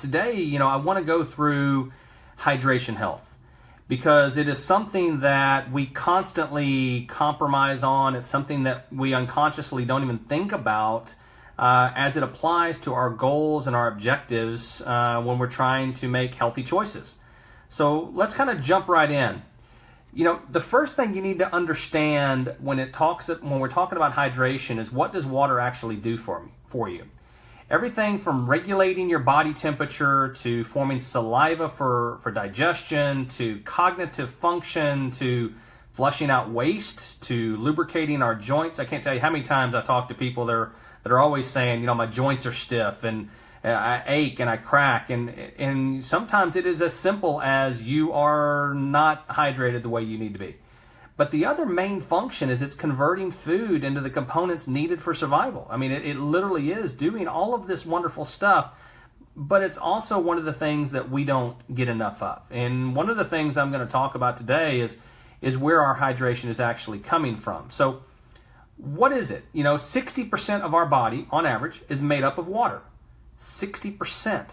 today, I want to go through hydration health, because it is something that we constantly compromise on. It's something that we unconsciously don't even think about as it applies to our goals and our objectives when we're trying to make healthy choices. So let's kind of jump right in. The first thing you need to understand when we're talking about hydration is, what does water actually do for you? Everything from regulating your body temperature, to forming saliva for digestion, to cognitive function, to flushing out waste, to lubricating our joints. I can't tell you how many times I talk to people that are always saying, my joints are stiff and I ache and I crack. And sometimes it is as simple as you are not hydrated the way you need to be. But the other main function is it's converting food into the components needed for survival. I mean, it literally is doing all of this wonderful stuff, but it's also one of the things that we don't get enough of. And one of the things I'm going to talk about today is where our hydration is actually coming from. So what is it? 60% of our body, on average, is made up of water. 60%.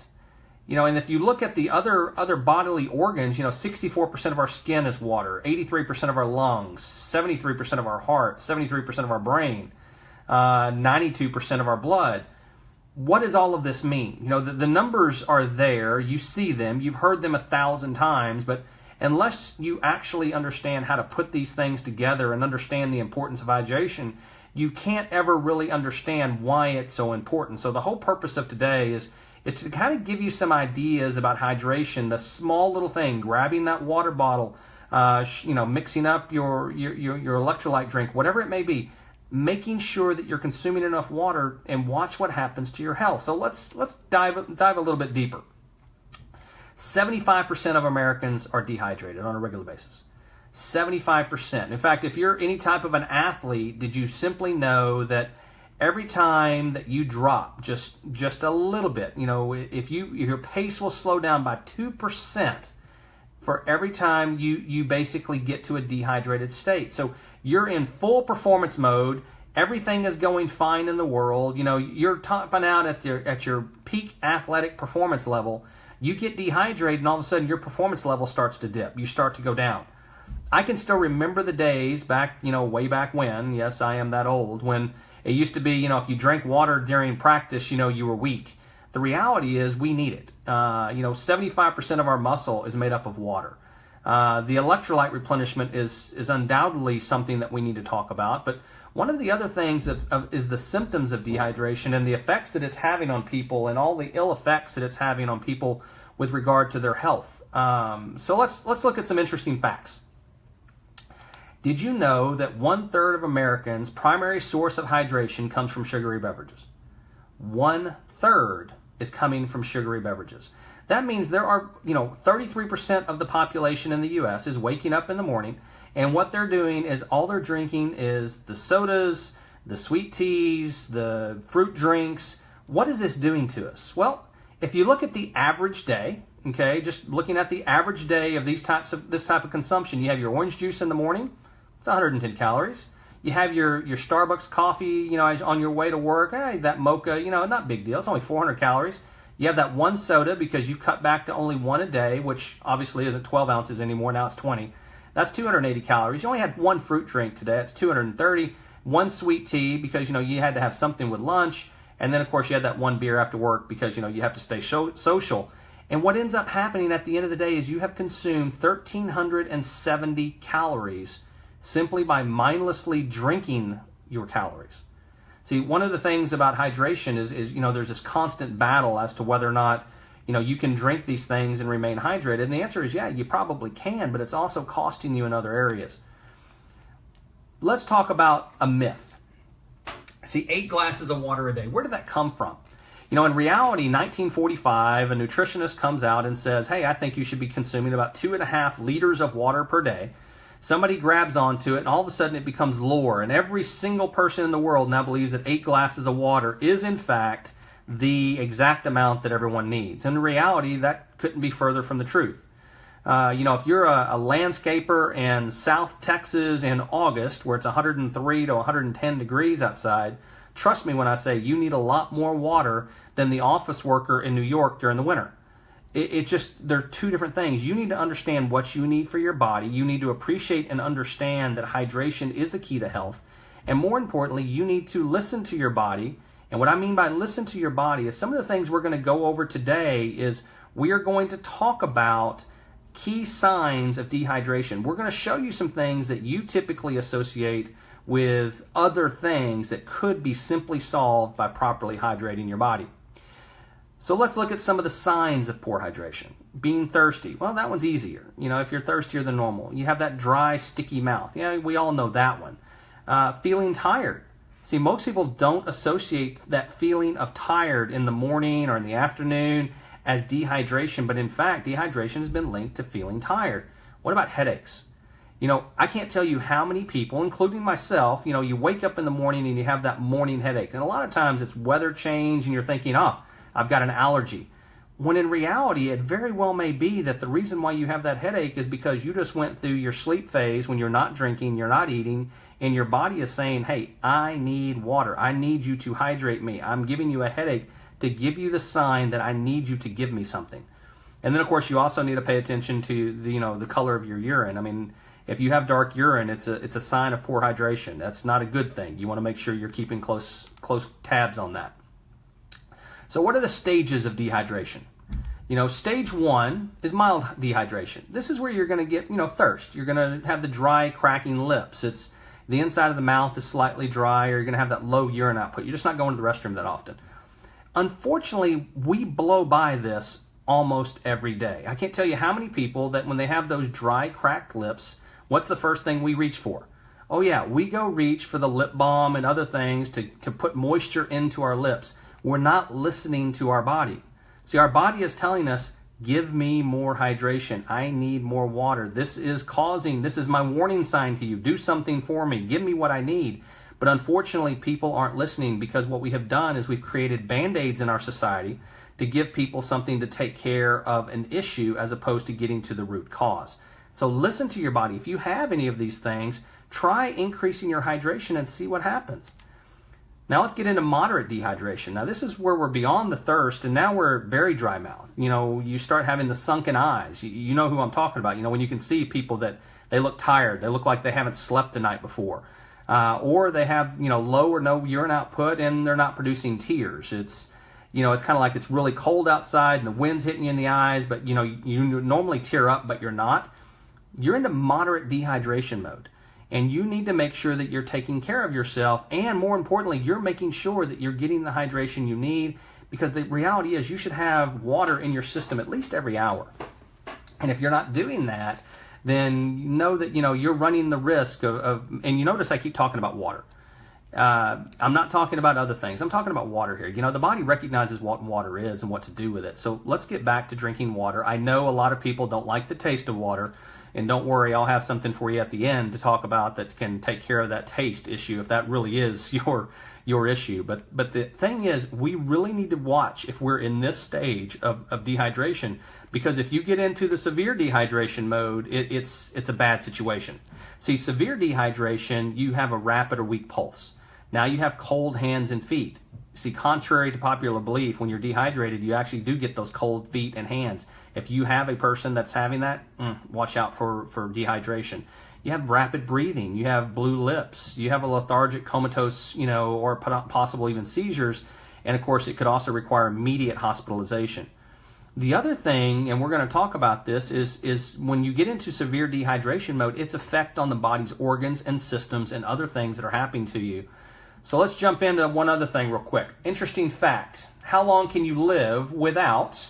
And if you look at the other bodily organs, 64% of our skin is water, 83% of our lungs, 73% of our heart, 73% of our brain, 92% of our blood. What does all of this mean? The numbers are there, you see them, you've heard them 1,000 times, but unless you actually understand how to put these things together and understand the importance of hydration, you can't ever really understand why it's so important. So the whole purpose of today is to kind of give you some ideas about hydration, the small little thing, grabbing that water bottle, mixing up your electrolyte drink, whatever it may be, making sure that you're consuming enough water, and watch what happens to your health. So let's dive a little bit deeper. 75% of Americans are dehydrated on a regular basis. 75%. In fact, if you're any type of an athlete, did you simply know that every time that you drop just a little bit, if your pace will slow down by 2% for every time you basically get to a dehydrated state. So you're in full performance mode, everything is going fine in the world, you're topping out at your peak athletic performance level, you get dehydrated, and all of a sudden your performance level starts to dip, you start to go down. I can still remember the days back, way back when, yes, I am that old, when it used to be, if you drank water during practice, you were weak. The reality is we need it. 75% of our muscle is made up of water. The electrolyte replenishment is undoubtedly something that we need to talk about. But one of the other things is the symptoms of dehydration and the effects that it's having on people, and all the ill effects that it's having on people with regard to their health. So let's look at some interesting facts. Did you know that 1/3 of Americans' primary source of hydration comes from sugary beverages? 1/3 is coming from sugary beverages. That means there are, 33% of the population in the U.S. is waking up in the morning, and what they're doing is all they're drinking is the sodas, the sweet teas, the fruit drinks. What is this doing to us? Well, if you look at the average day, okay, just looking at the average day of this type of consumption, you have your orange juice in the morning. It's 110 calories. You have your Starbucks coffee, on your way to work. That mocha, not big deal. It's only 400 calories. You have that one soda because you cut back to only one a day, which obviously isn't 12 ounces anymore. Now it's 20. That's 280 calories. You only had one fruit drink today. That's 230. One sweet tea because, you had to have something with lunch. And then, of course, you had that one beer after work because, you have to stay social. And what ends up happening at the end of the day is you have consumed 1,370 calories simply by mindlessly drinking your calories. See, one of the things about hydration is there's this constant battle as to whether or not, you can drink these things and remain hydrated. And the answer is, yeah, you probably can, but it's also costing you in other areas. Let's talk about a myth. See, 8 glasses of water a day. Where did that come from? In reality, 1945, a nutritionist comes out and says, hey, I think you should be consuming about 2.5 liters of water per day. Somebody grabs onto it, and all of a sudden it becomes lore. And every single person in the world now believes that 8 glasses of water is, in fact, the exact amount that everyone needs. In reality, that couldn't be further from the truth. If you're a landscaper in South Texas in August, where it's 103 to 110 degrees outside, trust me when I say you need a lot more water than the office worker in New York during the winter. It just, they're two different things. You need to understand what you need for your body. You need to appreciate and understand that hydration is the key to health. And more importantly, you need to listen to your body. And what I mean by listen to your body is some of the things we're going to go over today is we are going to talk about key signs of dehydration. We're going to show you some things that you typically associate with other things that could be simply solved by properly hydrating your body. So let's look at some of the signs of poor hydration. Being thirsty. Well, that one's easier. If you're thirstier than normal. You have that dry, sticky mouth. Yeah, we all know that one. Feeling tired. See, most people don't associate that feeling of tired in the morning or in the afternoon as dehydration, but in fact, dehydration has been linked to feeling tired. What about headaches? I can't tell you how many people, including myself, you wake up in the morning and you have that morning headache. And a lot of times it's weather change and you're thinking, I've got an allergy. When in reality, it very well may be that the reason why you have that headache is because you just went through your sleep phase when you're not drinking, you're not eating, and your body is saying, hey, I need water. I need you to hydrate me. I'm giving you a headache to give you the sign that I need you to give me something. And then, of course, you also need to pay attention to the color of your urine. I mean, if you have dark urine, it's a sign of poor hydration. That's not a good thing. You want to make sure you're keeping close tabs on that. So what are the stages of dehydration? Stage 1 is mild dehydration. This is where you're going to get, thirst. You're going to have the dry, cracking lips. It's the inside of the mouth is slightly dry, or you're going to have that low urine output. You're just not going to the restroom that often. Unfortunately, we blow by this almost every day. I can't tell you how many people that when they have those dry, cracked lips, what's the first thing we reach for? Oh yeah, we go reach for the lip balm and other things to put moisture into our lips. We're not listening to our body. See, our body is telling us, give me more hydration. I need more water. This is my warning sign to you. Do something for me. Give me what I need. But unfortunately, people aren't listening because what we have done is we've created Band-Aids in our society to give people something to take care of an issue as opposed to getting to the root cause. So listen to your body. If you have any of these things, try increasing your hydration and see what happens. Now let's get into moderate dehydration. Now this is where we're beyond the thirst and now we're very dry mouth. You start having the sunken eyes. You know who I'm talking about. When you can see people that they look tired. They look like they haven't slept the night before. Or they have, low or no urine output and they're not producing tears. It's kind of like it's really cold outside and the wind's hitting you in the eyes, but you normally tear up, but you're not. You're into moderate dehydration mode. And you need to make sure that you're taking care of yourself, and more importantly, you're making sure that you're getting the hydration you need, because the reality is you should have water in your system at least every hour. And if you're not doing that, then you know that you're running the risk of and you notice I keep talking about water. I'm not talking about other things. I'm talking about water here. The body recognizes what water is and what to do with it. So let's get back to drinking water. I know a lot of people don't like the taste of water. And don't worry, I'll have something for you at the end to talk about that can take care of that taste issue if that really is your issue. But the thing is, we really need to watch if we're in this stage of dehydration, because if you get into the severe dehydration mode, it's a bad situation. See, severe dehydration, you have a rapid or weak pulse. Now you have cold hands and feet. See, contrary to popular belief, when you're dehydrated, you actually do get those cold feet and hands. If you have a person that's having that, watch out for dehydration. You have rapid breathing. You have blue lips. You have a lethargic, comatose, or possible even seizures. And of course, it could also require immediate hospitalization. The other thing, and we're going to talk about this, is when you get into severe dehydration mode, its effect on the body's organs and systems and other things that are happening to you. So let's jump into one other thing real quick. Interesting fact. How long can you live without,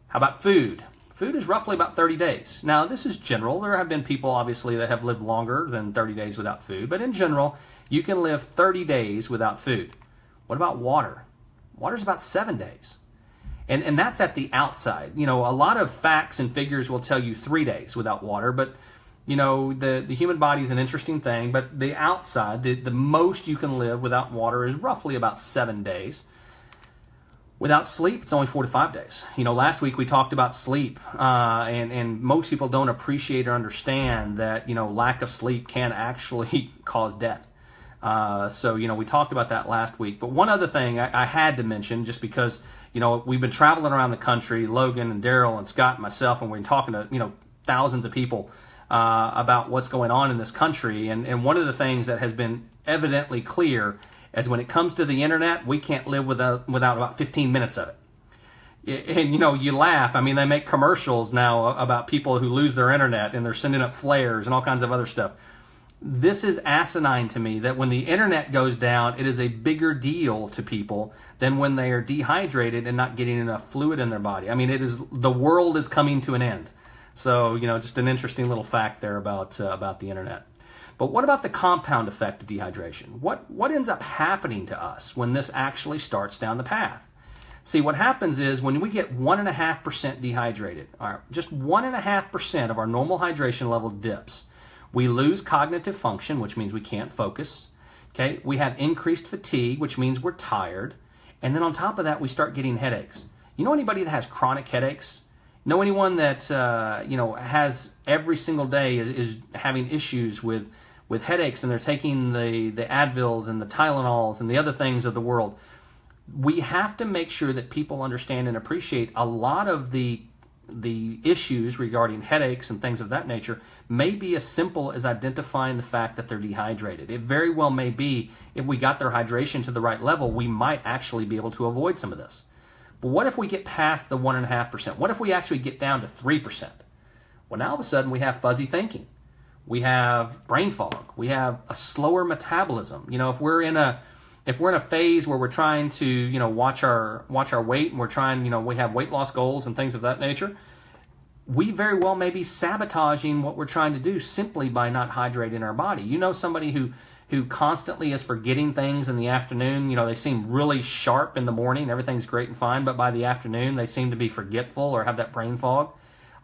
how about food? Food is roughly about 30 days. Now, this is general. There have been people, obviously, that have lived longer than 30 days without food. But in general, you can live 30 days without food. What about water? Water's about 7 days. And that's at the outside. A lot of facts and figures will tell you 3 days without water. But, the human body is an interesting thing. But the outside, the most you can live without water is roughly about 7 days. Without sleep, it's only 4 to 5 days. Last week we talked about sleep, and most people don't appreciate or understand that, lack of sleep can actually cause death. So we talked about that last week. But one other thing I had to mention, just because, we've been traveling around the country, Logan and Daryl and Scott and myself, and we've been talking to, thousands of people about what's going on in this country. And one of the things that has been evidently clear is when it comes to the internet, we can't live without about 15 minutes of it. And, you laugh. I mean, they make commercials now about people who lose their internet and they're sending up flares and all kinds of other stuff. This is asinine to me that when the internet goes down, it is a bigger deal to people than when they are dehydrated and not getting enough fluid in their body. I mean, the world is coming to an end. So, just an interesting little fact there about the internet. But what about the compound effect of dehydration? What ends up happening to us when this actually starts down the path? See, what happens is when we get 1.5% dehydrated, just 1.5% of our normal hydration level dips, we lose cognitive function, which means we can't focus. Okay, we have increased fatigue, which means we're tired. And then on top of that, we start getting headaches. You know anybody that has chronic headaches? Know anyone that has every single day is having issues with headaches, and they're taking the Advils and the Tylenols and the other things of the world? We have to make sure that people understand and appreciate a lot of the issues regarding headaches and things of that nature may be as simple as identifying the fact that they're dehydrated. It very well may be, if we got their hydration to the right level, we might actually be able to avoid some of this. But what if we get past the 1.5%? What if we actually get down to 3%? Well, now all of a sudden we have fuzzy thinking. We have brain fog. We have a slower metabolism. If we're in a phase where we're trying to, watch our weight, and we're trying, we have weight loss goals and things of that nature, we very well may be sabotaging what we're trying to do simply by not hydrating our body. Somebody who constantly is forgetting things in the afternoon. They seem really sharp in the morning, everything's great and fine, but by the afternoon they seem to be forgetful or have that brain fog.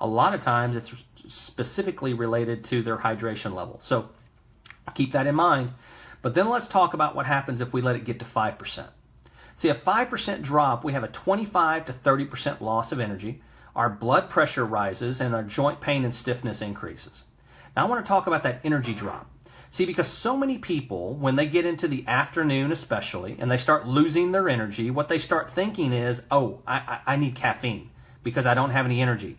A lot of times it's specifically related to their hydration level. So keep that in mind. But then let's talk about what happens if we let it get to 5%. See, a 5% drop, we have a 25 to 30% loss of energy. Our blood pressure rises and our joint pain and stiffness increases. Now I want to talk about that energy drop. See, because so many people, when they get into the afternoon especially, and they start losing their energy, what they start thinking is, I need caffeine because I don't have any energy.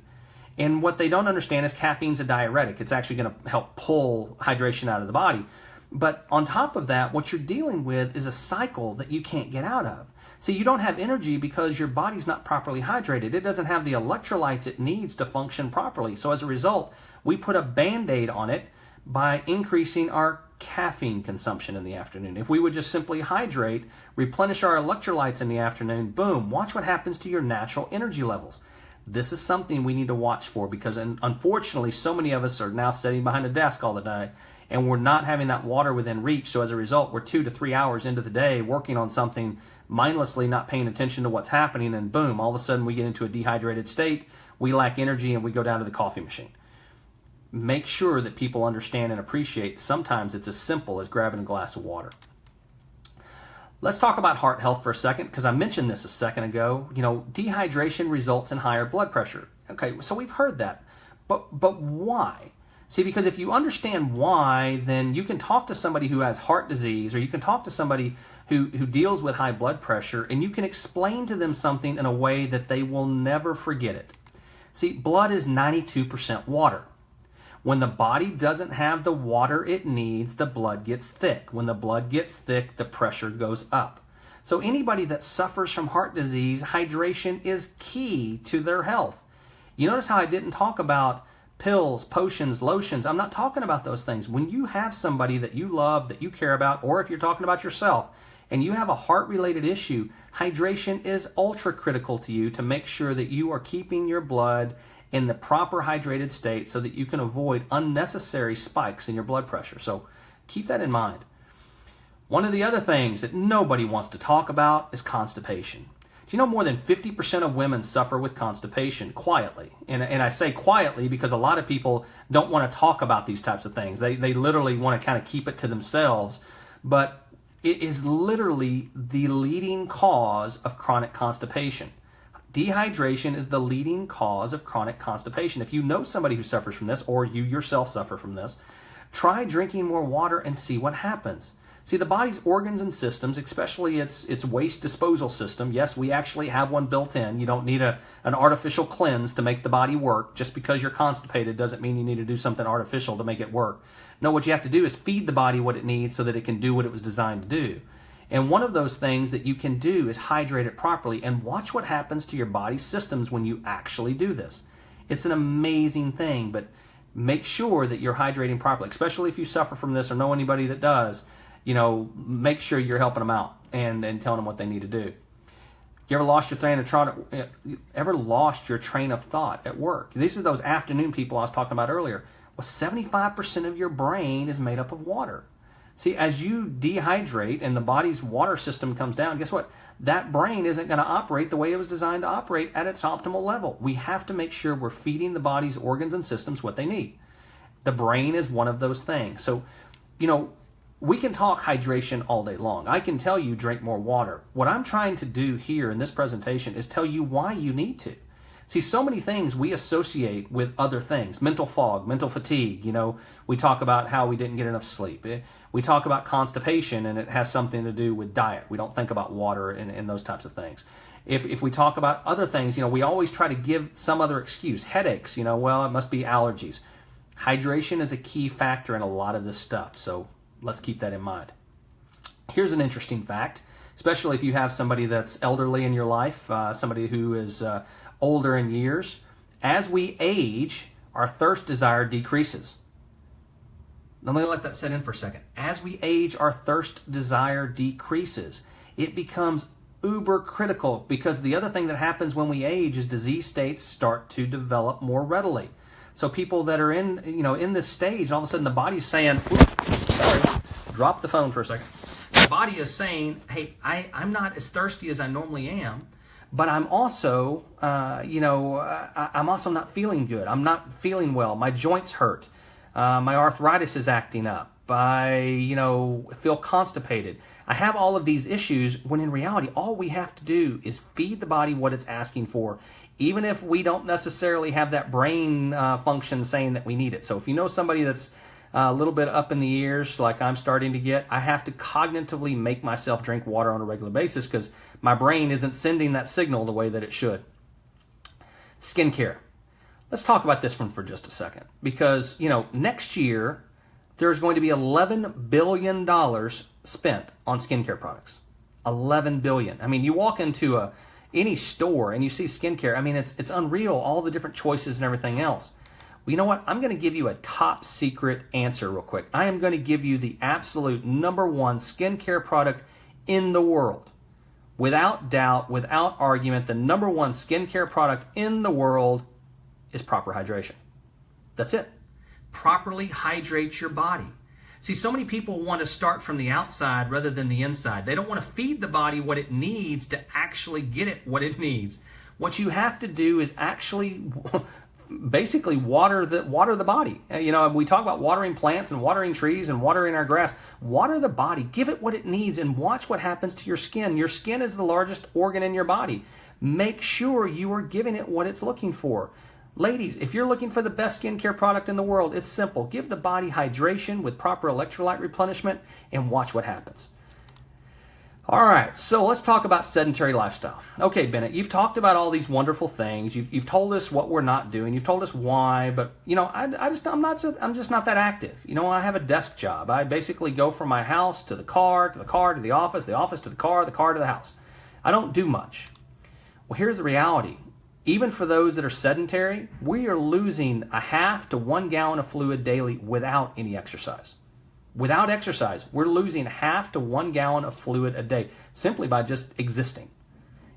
And what they don't understand is caffeine's a diuretic. It's actually going to help pull hydration out of the body. But on top of that, what you're dealing with is a cycle that you can't get out of. See, you don't have energy because your body's not properly hydrated. It doesn't have the electrolytes it needs to function properly. So as a result, we put a Band-Aid on it by increasing our caffeine consumption in the afternoon. If we would just simply hydrate, replenish our electrolytes in the afternoon, boom, watch what happens to your natural energy levels. This is something we need to watch for because unfortunately so many of us are now sitting behind a desk all the day and we're not having that water within reach. So as a result, we're 2 to 3 hours into the day working on something, mindlessly not paying attention to what's happening, and boom, all of a sudden we get into a dehydrated state, we lack energy, and we go down to the coffee machine. Make sure that people understand and appreciate sometimes it's as simple as grabbing a glass of water. Let's talk about heart health for a second, because I mentioned this a second ago. Dehydration results in higher blood pressure. Okay, so we've heard that. But why? See, because if you understand why, then you can talk to somebody who has heart disease, or you can talk to somebody who deals with high blood pressure, and you can explain to them something in a way that they will never forget it. See, blood is 92% water. When the body doesn't have the water it needs, the blood gets thick. When the blood gets thick, the pressure goes up. So anybody that suffers from heart disease, hydration is key to their health. You notice how I didn't talk about pills, potions, lotions. I'm not talking about those things. When you have somebody that you love, that you care about, or if you're talking about yourself, and you have a heart-related issue, hydration is ultra critical to you to make sure that you are keeping your blood in the proper hydrated state so that you can avoid unnecessary spikes in your blood pressure. So keep that in mind. One of the other things that nobody wants to talk about is constipation. Do you know more than 50% of women suffer with constipation quietly? And I say quietly because a lot of people don't want to talk about these types of things. They literally want to kind of keep it to themselves. But it is literally the leading cause of chronic constipation. Dehydration is the leading cause of chronic constipation. If you know somebody who suffers from this, or you yourself suffer from this, try drinking more water and see what happens. See, the body's organs and systems, especially its waste disposal system, yes, we actually have one built in. You don't need an artificial cleanse to make the body work. Just because you're constipated doesn't mean you need to do something artificial to make it work. No, what you have to do is feed the body what it needs so that it can do what it was designed to do. And one of those things that you can do is hydrate it properly, and watch what happens to your body's systems when you actually do this. It's an amazing thing, but make sure that you're hydrating properly, especially if you suffer from this or know anybody that does. Make sure you're helping them out and telling them what they need to do. You ever lost your train of thought at work? These are those afternoon people I was talking about earlier. Well, 75% of your brain is made up of water. See, as you dehydrate and the body's water system comes down, guess what? That brain isn't going to operate the way it was designed to operate at its optimal level. We have to make sure we're feeding the body's organs and systems what they need. The brain is one of those things. So, we can talk hydration all day long. I can tell you drink more water. What I'm trying to do here in this presentation is tell you why you need to. See, so many things we associate with other things. Mental fog, mental fatigue. We talk about how we didn't get enough sleep. We talk about constipation, and it has something to do with diet. We don't think about water and those types of things. If we talk about other things, we always try to give some other excuse. Headaches, well, it must be allergies. Hydration is a key factor in a lot of this stuff. So let's keep that in mind. Here's an interesting fact, especially if you have somebody that's elderly in your life, somebody who is older in years. As we age, our thirst desire decreases. Let me let that set in for a second. As we age, our thirst desire decreases. It becomes uber critical, because the other thing that happens when we age is disease states start to develop more readily. So people that are in this stage, all of a sudden the body's saying, oops, sorry, drop the phone for a second. The body is saying, hey, I'm not as thirsty as I normally am, but I'm also, I'm also not feeling good. I'm not feeling well. My joints hurt. My arthritis is acting up. I, feel constipated. I have all of these issues, when in reality, all we have to do is feed the body what it's asking for, even if we don't necessarily have that brain function saying that we need it. So if you know somebody that's a little bit up in the ears, like I'm starting to get, I have to cognitively make myself drink water on a regular basis because my brain isn't sending that signal the way that it should. Skincare. Let's talk about this one for just a second, because, next year, there's going to be $11 billion spent on skincare products. $11 billion. I mean, you walk into any store and you see skincare. I mean, it's unreal, all the different choices and everything else. Well, you know what? I'm going to give you a top secret answer real quick. I am going to give you the absolute number one skincare product in the world. Without doubt, without argument, the number one skincare product in the world is proper hydration. That's it. Properly hydrate your body. See, so many people want to start from the outside rather than the inside. They don't want to feed the body what it needs to actually get it what it needs. What you have to do is actually basically water the body. We talk about watering plants and watering trees and watering our grass. Water the body. Give it what it needs and watch what happens to your skin. Your skin is the largest organ in your body. Make sure you are giving it what it's looking for. Ladies, if you're looking for the best skincare product in the world, it's simple. Give the body hydration with proper electrolyte replenishment and watch what happens. All right, so let's talk about sedentary lifestyle. Okay, Bennett, you've talked about all these wonderful things. You've told us what we're not doing. You've told us why, but I'm just not that active. I have a desk job. I basically go from my house to the car, to the office to the car to the house. I don't do much. Well, here's the reality. Even for those that are sedentary, we are losing a half to 1 gallon of fluid daily without any exercise. Without exercise, we're losing half to 1 gallon of fluid a day simply by just existing.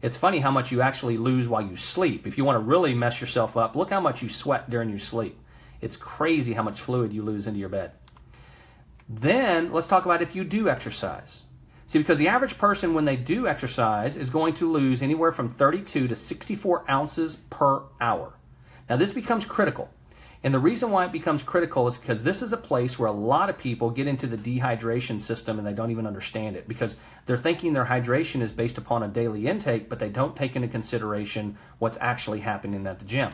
It's funny how much you actually lose while you sleep. If you want to really mess yourself up, look how much you sweat during your sleep. It's crazy how much fluid you lose into your bed. Then let's talk about if you do exercise. See, because the average person, when they do exercise, is going to lose anywhere from 32 to 64 ounces per hour. Now, this becomes critical. And the reason why it becomes critical is because this is a place where a lot of people get into the dehydration system and they don't even understand it, because they're thinking their hydration is based upon a daily intake, but they don't take into consideration what's actually happening at the gym.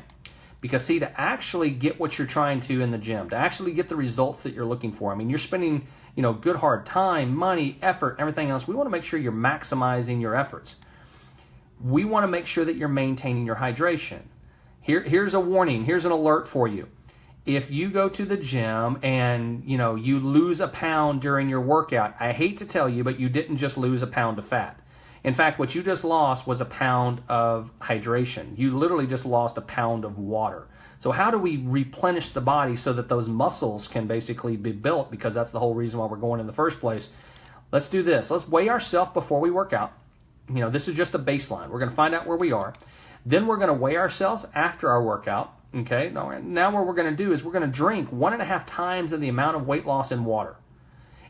Because see, to actually get what you're trying to in the gym, to actually get the results that you're looking for, I mean, you're spending, good hard time, money, effort, everything else. We want to make sure you're maximizing your efforts. We want to make sure that you're maintaining your hydration. Here's a warning. Here's an alert for you. If you go to the gym and, you lose a pound during your workout, I hate to tell you, but you didn't just lose a pound of fat. In fact, what you just lost was a pound of hydration. You literally just lost a pound of water. So how do we replenish the body so that those muscles can basically be built? Because that's the whole reason why we're going in the first place. Let's do this. Let's weigh ourselves before we work out. This is just a baseline. We're going to find out where we are. Then we're going to weigh ourselves after our workout. Okay. Now what we're going to do is we're going to drink 1.5 times of the amount of weight loss in water.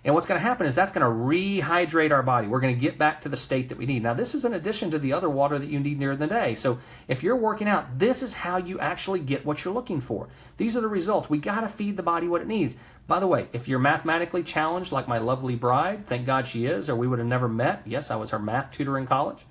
And what's going to happen is that's going to rehydrate our body. We're going to get back to the state that we need. Now, this is in addition to the other water that you need during the day. So if you're working out, this is how you actually get what you're looking for. These are the results. We got to feed the body what it needs. By the way, if you're mathematically challenged like my lovely bride, thank God she is, or we would have never met. Yes, I was her math tutor in college.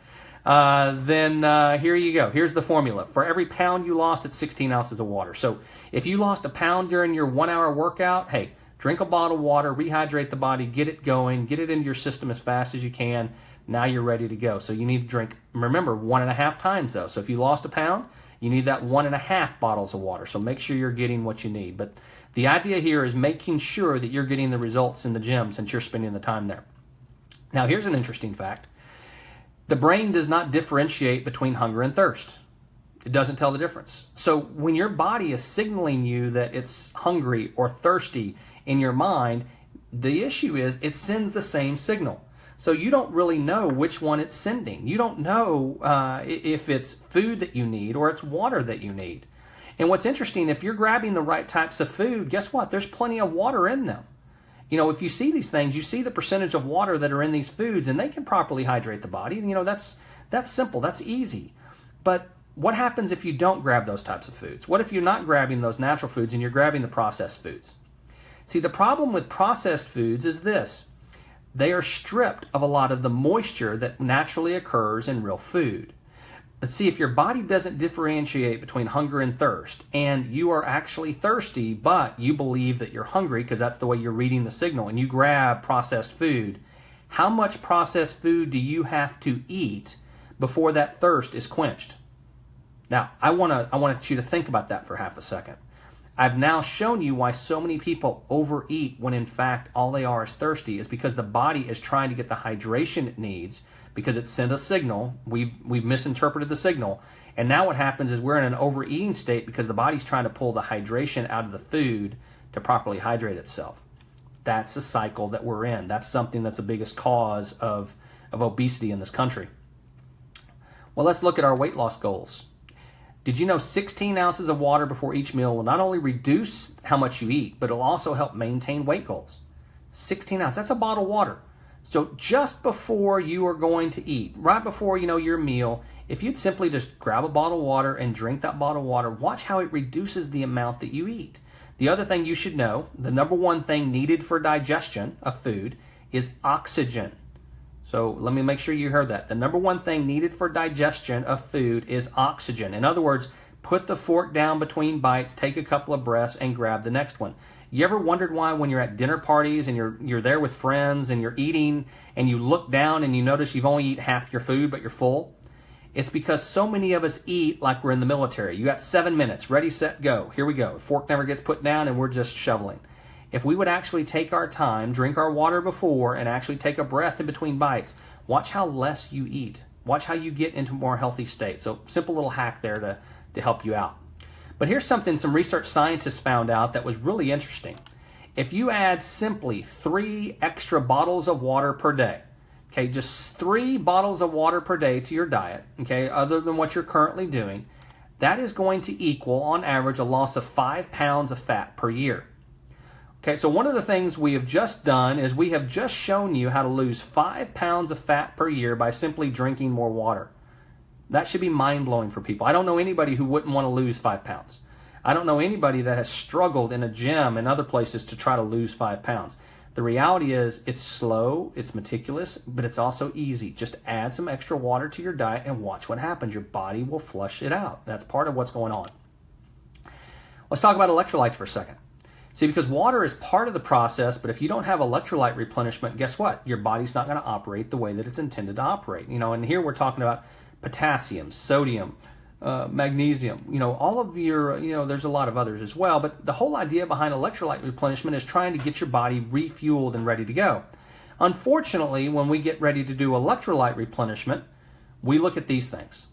Then here you go. Here's the formula. For every pound you lost, it's 16 ounces of water. So if you lost a pound during your 1-hour workout, hey, drink a bottle of water, rehydrate the body, get it going, get it into your system as fast as you can. Now you're ready to go. So you need to drink, remember, 1.5 times though. So if you lost a pound, you need that 1.5 bottles of water. So make sure you're getting what you need. But the idea here is making sure that you're getting the results in the gym since you're spending the time there. Now here's an interesting fact. The brain does not differentiate between hunger and thirst. It doesn't tell the difference. So when your body is signaling you that it's hungry or thirsty in your mind, the issue is it sends the same signal. So you don't really know which one it's sending. You don't know if it's food that you need or it's water that you need. And what's interesting, if you're grabbing the right types of food, guess what? There's plenty of water in them. If you see these things, you see the percentage of water that are in these foods, and they can properly hydrate the body. That's simple. That's easy. But what happens if you don't grab those types of foods? What if you're not grabbing those natural foods and you're grabbing the processed foods? See, the problem with processed foods is this. They are stripped of a lot of the moisture that naturally occurs in real food. But see, if your body doesn't differentiate between hunger and thirst, and you are actually thirsty, but you believe that you're hungry because that's the way you're reading the signal, and you grab processed food, how much processed food do you have to eat before that thirst is quenched? Now, I want you to think about that for half a second. I've now shown you why so many people overeat when in fact all they are is thirsty is because the body is trying to get the hydration it needs because it sent a signal. We've misinterpreted the signal. And now what happens is we're in an overeating state because the body's trying to pull the hydration out of the food to properly hydrate itself. That's a cycle that we're in. That's something that's the biggest cause of obesity in this country. Well, let's look at our weight loss goals. Did you know 16 ounces of water before each meal will not only reduce how much you eat, but it'll also help maintain weight goals? 16 ounces, that's a bottle of water. So just before you are going to eat, right before your meal, if you'd simply just grab a bottle of water and drink that bottle of water, watch how it reduces the amount that you eat. The other thing you should know, the number one thing needed for digestion of food is oxygen. So let me make sure you heard that. The number one thing needed for digestion of food is oxygen. In other words, put the fork down between bites, take a couple of breaths, and grab the next one. You ever wondered why when you're at dinner parties and you're there with friends and you're eating and you look down and you notice you've only eaten half your food but you're full? It's because so many of us eat like we're in the military. You got 7 minutes, ready, set, go. Here we go. The fork never gets put down and we're just shoveling. If we would actually take our time, drink our water before, and actually take a breath in between bites, watch how less you eat. Watch how you get into a more healthy state. So simple little hack there to help you out. But here's something some research scientists found out that was really interesting. If you add simply 3 extra bottles of water per day, okay, just 3 bottles of water per day to your diet, okay, other than what you're currently doing, that is going to equal, on average, a loss of 5 pounds of fat per year. Okay, so one of the things we have just done is we have just shown you how to lose 5 pounds of fat per year by simply drinking more water. That should be mind-blowing for people. I don't know anybody who wouldn't want to lose 5 pounds. I don't know anybody that has struggled in a gym and other places to try to lose 5 pounds. The reality is it's slow, it's meticulous, but it's also easy. Just add some extra water to your diet and watch what happens. Your body will flush it out. That's part of what's going on. Let's talk about electrolytes for a second. See, because water is part of the process, but if you don't have electrolyte replenishment, guess what? Your body's not going to operate the way that it's intended to operate. And here we're talking about potassium, sodium, magnesium, all of your, there's a lot of others as well, but the whole idea behind electrolyte replenishment is trying to get your body refueled and ready to go. Unfortunately, when we get ready to do electrolyte replenishment, we look at these things.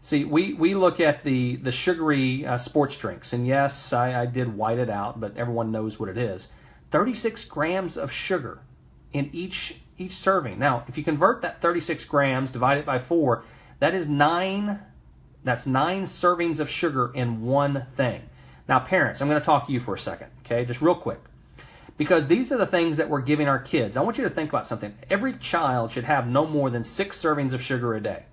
See, we look at the sugary sports drinks, and yes, I did white it out, but everyone knows what it is. 36 grams of sugar in each serving. Now, if you convert that 36 grams, divide it by 4, that's 9 servings of sugar in one thing. Now, parents, I'm going to talk to you for a second, okay, just real quick. Because these are the things that we're giving our kids. I want you to think about something. Every child should have no more than 6 servings of sugar a day.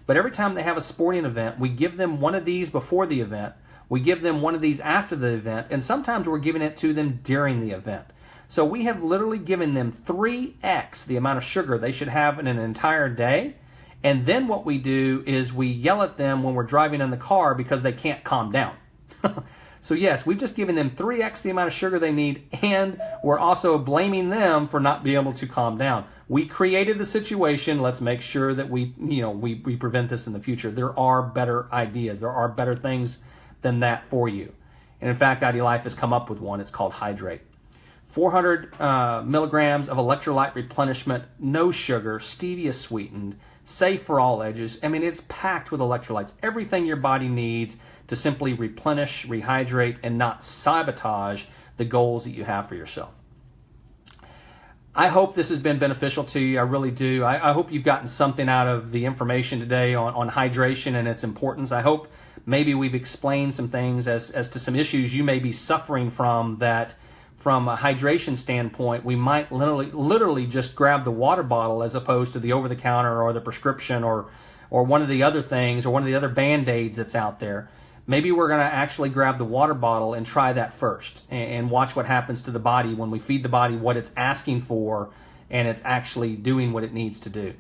But every time they have a sporting event, we give them one of these before the event, we give them one of these after the event, and sometimes we're giving it to them during the event. So we have literally given them 3x the amount of sugar they should have in an entire day. And then what we do is we yell at them when we're driving in the car because they can't calm down. So yes, we've just given them 3x the amount of sugar they need, and we're also blaming them for not being able to calm down. We created the situation. Let's make sure that we prevent this in the future. There are better ideas. There are better things than that for you. And in fact, IdeaLife has come up with one. It's called Hydrate. 400 milligrams of electrolyte replenishment, no sugar, stevia sweetened, safe for all ages. I mean, it's packed with electrolytes. Everything your body needs to simply replenish, rehydrate, and not sabotage the goals that you have for yourself. I hope this has been beneficial to you. I really do. I hope you've gotten something out of the information today on hydration and its importance. I hope maybe we've explained some things as to some issues you may be suffering from, that from a hydration standpoint, we might literally just grab the water bottle as opposed to the over-the-counter or the prescription or one of the other things or one of the other Band-Aids that's out there. Maybe we're going to actually grab the water bottle and try that first and watch what happens to the body when we feed the body what it's asking for and it's actually doing what it needs to do.